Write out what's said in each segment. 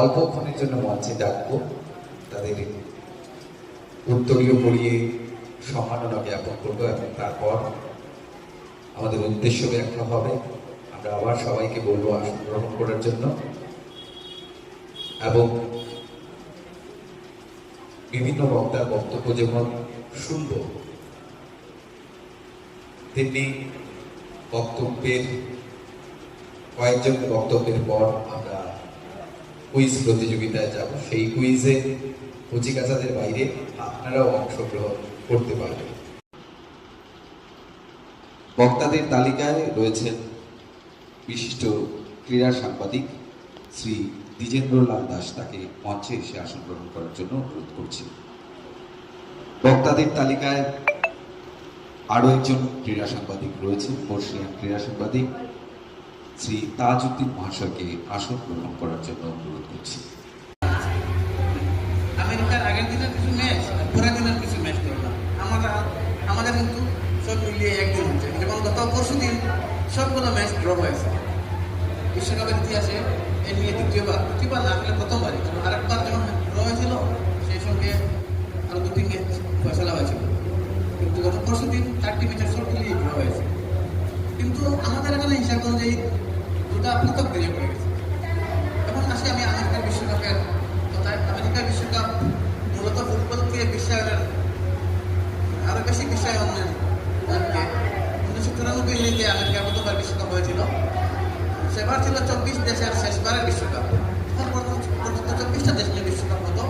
অল্পক্ষণের জন্য মঞ্চে ডাকবো, তাদের উত্তরীয় পড়িয়ে সম্মাননা জ্ঞাপন করবো এবং তারপর আমাদের উদ্দেশ্য ব্যাখ্যা হবে। আমরা আবার সবাইকে বলবো আসন গ্রহণ করার জন্য এবং বিভিন্ন বক্তার বক্তব্য যেমন শুনব, তেমনি কয়েকজন বক্তব্যের পর আমরা কুইজ প্রতিযোগিতায় যাব। সেই কুইজে কচিকাচাদের বাইরে আপনারাও অংশগ্রহণ করতে পারবেন। বক্তাদের তালিকায় রয়েছেন বিশিষ্ট ক্রীড়া সাংবাদিক শ্রী দ্বিজেন্দ্রলাল দাস, তাকে মঞ্চে এসে আসন গ্রহণ করার জন্য অনুরোধ করছি। বক্তাদের তালিকায় আরো একজন ক্রীড়া সাংবাদিক রয়েছেন, বর্ষিয়ান ক্রীড়া সাংবাদিক শ্রী তাজউদ্দিন মহাশয়কে আসন গ্রহণ করার জন্য অনুরোধ করছি। আমেরিকার আগের দিনের কিছু ম্যাচ, পরের দিনের কিছু ম্যাচ করলাম। আমাদের কিন্তু সব মিলিয়ে একদিন হচ্ছে, যেমন গত পরশু দিন সবগুলো ম্যাচ ড্র হয়েছে। বিশ্বকাপের ইতিহাসে এ নিয়ে দ্বিতীয়বার না হলে প্রথমবারই, কারণ আরেকবার যখন ড্র হয়েছিল সেই সঙ্গে আরো 2-3 ম্যাচ ফয়সালা হয়েছিল, কিন্তু গত পরশু দিন 4টি ম্যাচের সব মিলিয়ে ড্র হয়েছে। কিন্তু আমাদের এখানে হিসাব অনুযায়ী দুটা পৃথক দিনে পড়ে গেছে। এখন আসি আমি আমেরিকার বিশ্বকাপের কথায়। আমেরিকার বিশ্বকাপ মূলত ফুটবলকে বিশ্বায়নের আরো বেশি বিশ্বায়নের আজকে 1994 সালে আমেরিকার প্রথমবার বিশ্বকাপ হয়েছিল। সেবার ছিল 24 দেশের শেষবারের বিশ্বকাপ। তখন পর্যন্ত 24টা দেশ নিয়ে বিশ্বকাপ হতো।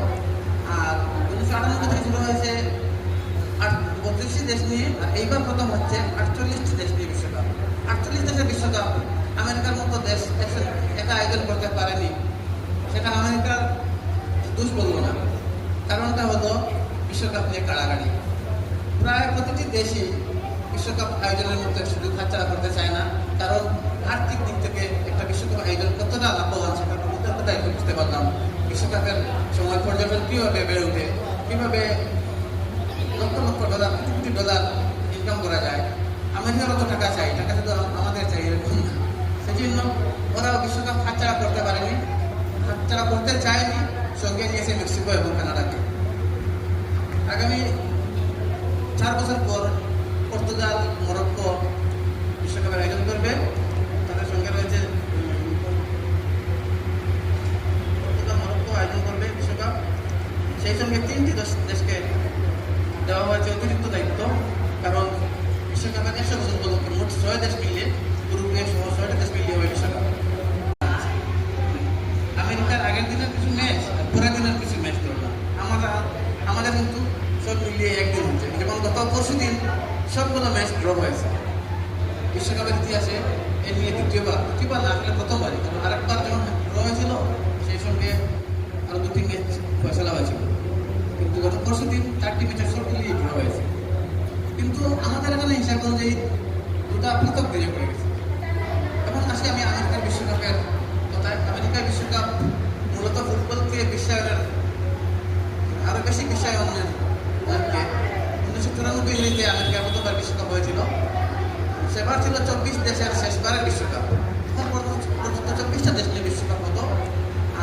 আর 1998 থেকে শুরু হয়েছে 32 দেশ নিয়ে, আর এইবার প্রথম হচ্ছে 48টি দেশ নিয়ে বিশ্বকাপ। 48 দেশের বিশ্বকাপ আমেরিকার মতো দেশ একা আয়োজন করতে পারেনি। সেটা আমেরিকার দোষ বলবো না, কারণটা হলো বিশ্বকাপ নিয়ে কাড়াকাড়ি। প্রায় প্রতিটি দেশই বিশ্বকাপ আয়োজনের মধ্যে সুযোগ হাতছাড়া করতে চায় না, কারণ আর্থিক দিক থেকে একটা বিশ্বকাপ আয়োজন কতটা লাভবান সেটা প্রকৃতটাই বুঝতে পারলাম। বিশ্বকাপের সময় পর্যটন কীভাবে বেড়ে ওঠে, কীভাবে lakh lakh dollar, crore crore dollar income করা যায়। আমেরিকার অত টাকা চাই, টাকা শুধু আমাদের চাই এরকম না। সেই জন্য ওরাও বিশ্বকাপ হাতছাড়া করতে পারেনি, হাতছাড়া করতে চায়নি, সঙ্গে নিয়েছে মেক্সিকো এবং কানাডাকে। আগামী 4 বছর পর পর্তুগাল, মরক্কো বিশ্বকাপের আয়োজন করবে। তাদের সঙ্গে রয়েছে পর্তুগাল, মরক্কো আয়োজন করবে বিশ্বকাপ। সেই সঙ্গে 3টি দেশকে দেওয়া হয়েছে অতিরিক্ত দায়িত্ব, কারণ বিশ্বকাপের 100 বছর উপলক্ষে মোট 6 দেশ মিলিয়ে, গ্রুপে সহ 6টা দেশ মিলিয়ে হবে বিশ্বকাপ। আমেরিকার আগের দিনের কিছু ম্যাচ, পরের দিনের কিছু ম্যাচ করলাম। আমাদের কিন্তু সব মিলিয়ে একদিন হচ্ছে, যেমন গত পরশু দিন সবগুলো ম্যাচ ড্র হয়েছে। বিশ্বকাপের ইতিহাসে এ নিয়ে দ্বিতীয়বার না হলে প্রথমবারই, কারণ আরেকবার যখন ড্র হয়েছিল সেই সঙ্গে আরো 2-3 ম্যাচ ফয়সালা হয়েছিল, কিন্তু গত পরশু দিন 4টি ম্যাচের সব মিলিয়ে ড্র হয়েছে। কিন্তু আমাদের এখানে হিসাব অনুযায়ী দুটা পৃথক দিনে পড়ে গেছে। এখন আসি আমি আমেরিকার বিশ্বকাপের কথায়। আমেরিকার বিশ্বকাপ মূলত ফুটবলকে বিশ্বায়নের আরো বেশি বিশ্বায়নের আজকে 1994 সালে আমেরিকার প্রথমবার বিশ্বকাপ হয়েছিল। সেবার ছিল 24 দেশের শেষবারের বিশ্বকাপ। তখন পর্যন্ত 24টা দেশ নিয়ে বিশ্বকাপ হতো।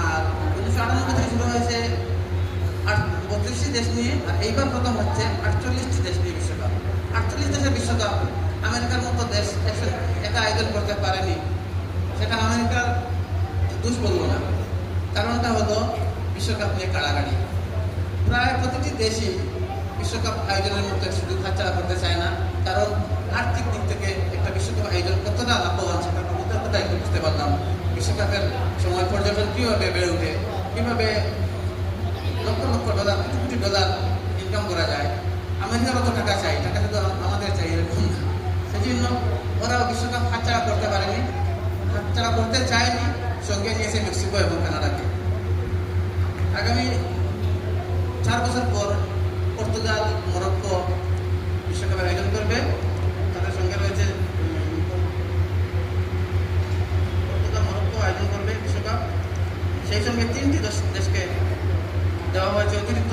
আর 1998 থেকে শুরু হয়েছে 32 দেশ নিয়ে, আর এইবার প্রথম হচ্ছে 48টি দেশ নিয়ে বিশ্বকাপ। 48 দেশের বিশ্বকাপ আমেরিকার মতো দেশ একা আয়োজন করতে পারেনি। সেটা আমেরিকার দোষ বলবো না, কারণটা হলো বিশ্বকাপ নিয়ে কাড়াকাড়ি। প্রায় প্রতিটি দেশই বিশ্বকাপ আয়োজনের মধ্যে সুযোগ হাতছাড়া করতে চায় না, কারণ আর্থিক দিক থেকে একটা বিশ্বকাপ আয়োজন কতটা লাভবান সেটা প্রকৃতটাই বুঝতে পারলাম। বিশ্বকাপের সময় পর্যটন কীভাবে বেড়ে ওঠে, কীভাবে lakh lakh dollar, crore crore dollar income করা যায়। আমেরিকার অত টাকা চাই, টাকা শুধু আমাদের চাই এরকম না। সেই জন্য ওরাও বিশ্বকাপ হাতছাড়া করতে পারেনি, হাতছাড়া করতে চায়নি, সঙ্গে নিয়েছে মেক্সিকো এবং কানাডাকে। আগামী 4 বছর পর পর্তুগাল, মরক্কো বিশ্বকাপের আয়োজন করবে। তাদের সঙ্গে রয়েছে পর্তুগাল, মরক্কো আয়োজন করবে বিশ্বকাপ। সেই সঙ্গে 3টি দেশকে দেওয়া হয়েছে অতিরিক্ত